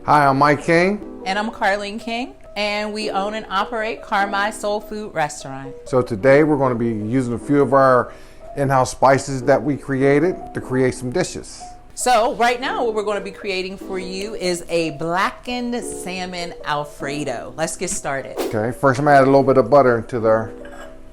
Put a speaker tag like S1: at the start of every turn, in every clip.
S1: Hi, I'm Mike King.
S2: And I'm Carlene King. And we own and operate Carmi Soulfood restaurant.
S1: So today we're going to be using a few of our in-house spices that we created to create some dishes.
S2: So right now what we're going to be creating for you is a blackened salmon Alfredo. Let's get started.
S1: Okay, first I'm going to add a little bit of butter into the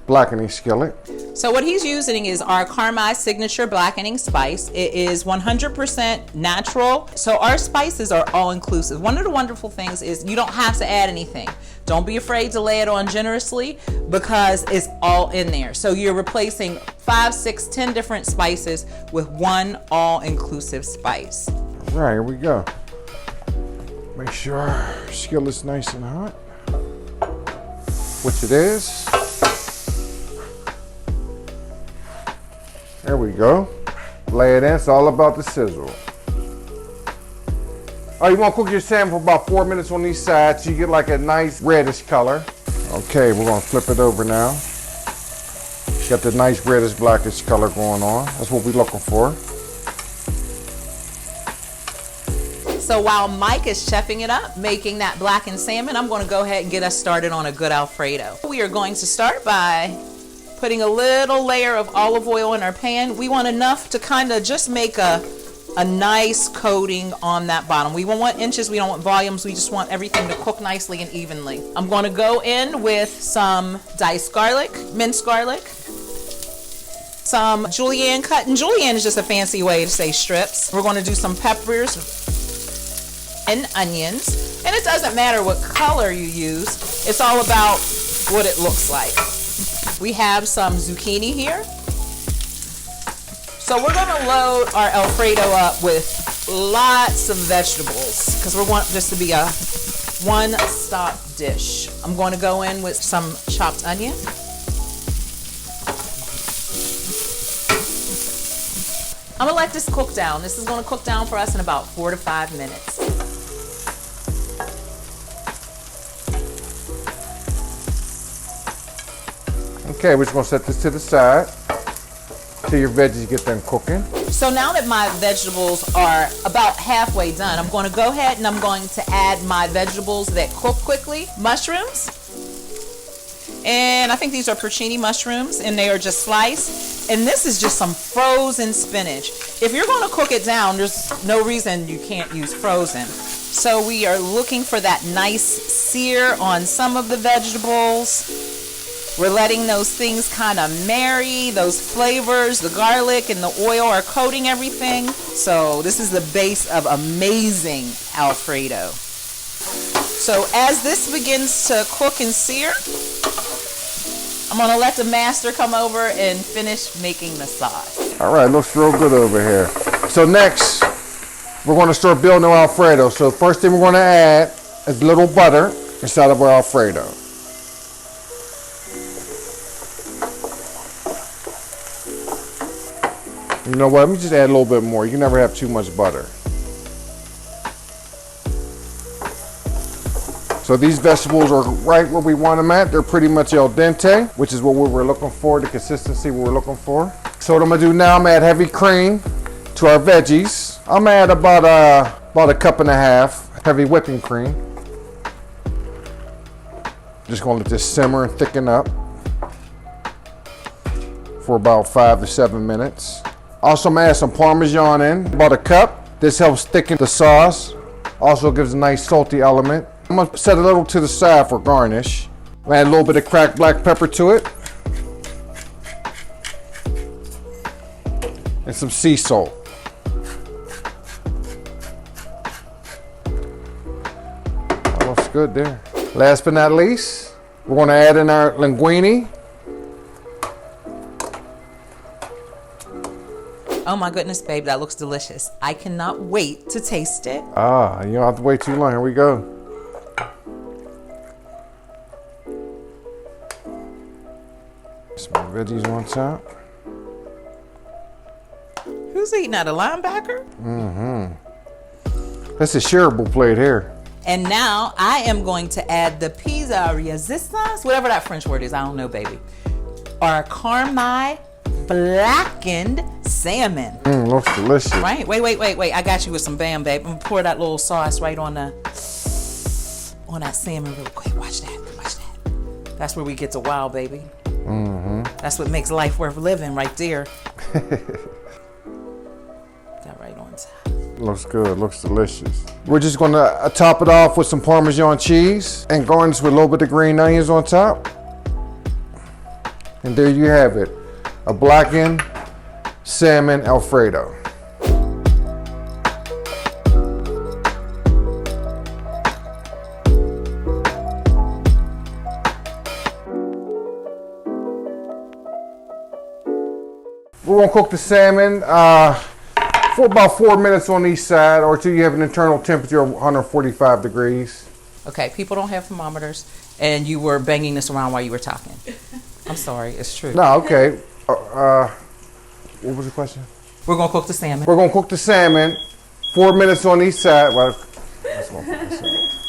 S1: blackening skillet.
S2: So what he's using is our Carmi signature blackening spice. It is 100% natural. So our spices are all inclusive. One of the wonderful things is you don't have to add anything. Don't be afraid to lay it on generously because it's all in there. So you're replacing 5, 6, 10 different spices with one all-inclusive spice.
S1: All right, here we go. Make sure our skillet's nice and hot, which it is. There we go. Lay it in. It's all about the sizzle. Oh, you want to cook your salmon for about 4 minutes on these sides so you get like a nice reddish color. Okay, we're going to flip it over now. Got the nice reddish blackish color going on. That's what we're looking for.
S2: So while Mike is chefing it up, making that blackened salmon, I'm going to go ahead and get us started on a good Alfredo. We are going to start by putting a little layer of olive oil in our pan. We want enough to kind of just make a nice coating on that bottom. We don't want inches, we don't want volumes, we just want everything to cook nicely and evenly. I'm going to go in with some diced garlic, minced garlic, some julienne cut, and julienne is just a fancy way to say strips. We're going to do some peppers and onions, and it doesn't matter what color you use, it's all about what it looks like. We have some zucchini here. So we're going to load our Alfredo up with lots of vegetables because we want this to be a one-stop dish. I'm going to go in with some chopped onion. I'm going to let this cook down. This is going to cook down for us in about 4 to 5 minutes.
S1: Okay, we're just going to set this to the side till your veggies get done cooking.
S2: So now that my vegetables are about halfway done, I'm going to go ahead and I'm going to add my vegetables that cook quickly. Mushrooms. And I think these are porcini mushrooms, and they are just sliced. And this is just some frozen spinach. If you're going to cook it down, there's no reason you can't use frozen. So we are looking for that nice sear on some of the vegetables. We're letting those things kind of marry, those flavors, the garlic and the oil are coating everything. So this is the base of amazing Alfredo. So as this begins to cook and sear, I'm going to let the master come over and finish making the sauce.
S1: All right, looks real good over here. So next, we're going to start building our Alfredo. So the first thing we're going to add is a little butter inside of our Alfredo. You know what, let me just add a little bit more. You can never have too much butter. So these vegetables are right where we want them at. They're pretty much al dente, which is what we were looking for, the consistency we were looking for. So what I'm gonna do now, I'm gonna add heavy cream to our veggies. I'm gonna add about a cup and a half heavy whipping cream. Just gonna let this simmer and thicken up for about 5 to 7 minutes. Also, I'm gonna add some Parmesan in, about a cup. This helps thicken the sauce. Also gives a nice salty element. I'm gonna set a little to the side for garnish. I'm gonna add a little bit of cracked black pepper to it. And some sea salt. That looks good there. Last but not least, we're gonna add in our linguine.
S2: Oh my goodness, babe, that looks delicious. I cannot wait to taste it.
S1: Ah, you don't have to wait too long. Here we go. Some veggies on top.
S2: Who's eating that, a linebacker?
S1: That's a shareable plate here.
S2: And now I am going to add the pizza resistance, whatever that French word is, I don't know, baby. Our Carmi blackened salmon.
S1: Looks delicious.
S2: Right? Wait. I got you with some Bam, babe. I'm gonna pour that little sauce right on that salmon real quick. Watch that. That's where we get to wow, baby. That's what makes life worth living right there. That right on top.
S1: Looks good, looks delicious. We're just gonna top it off with some Parmesan cheese and garnish with a little bit of green onions on top. And there you have it, a blackened salmon Alfredo. We're gonna cook the salmon for about 4 minutes on each side, or till you have an internal temperature of 145 degrees.
S2: Okay, people don't have thermometers, and you were banging this around while you were talking. I'm sorry, it's true.
S1: No, okay. What was the question?
S2: We're gonna cook the salmon.
S1: We're gonna cook the salmon, 4 minutes on each side. Well, let's go for this side.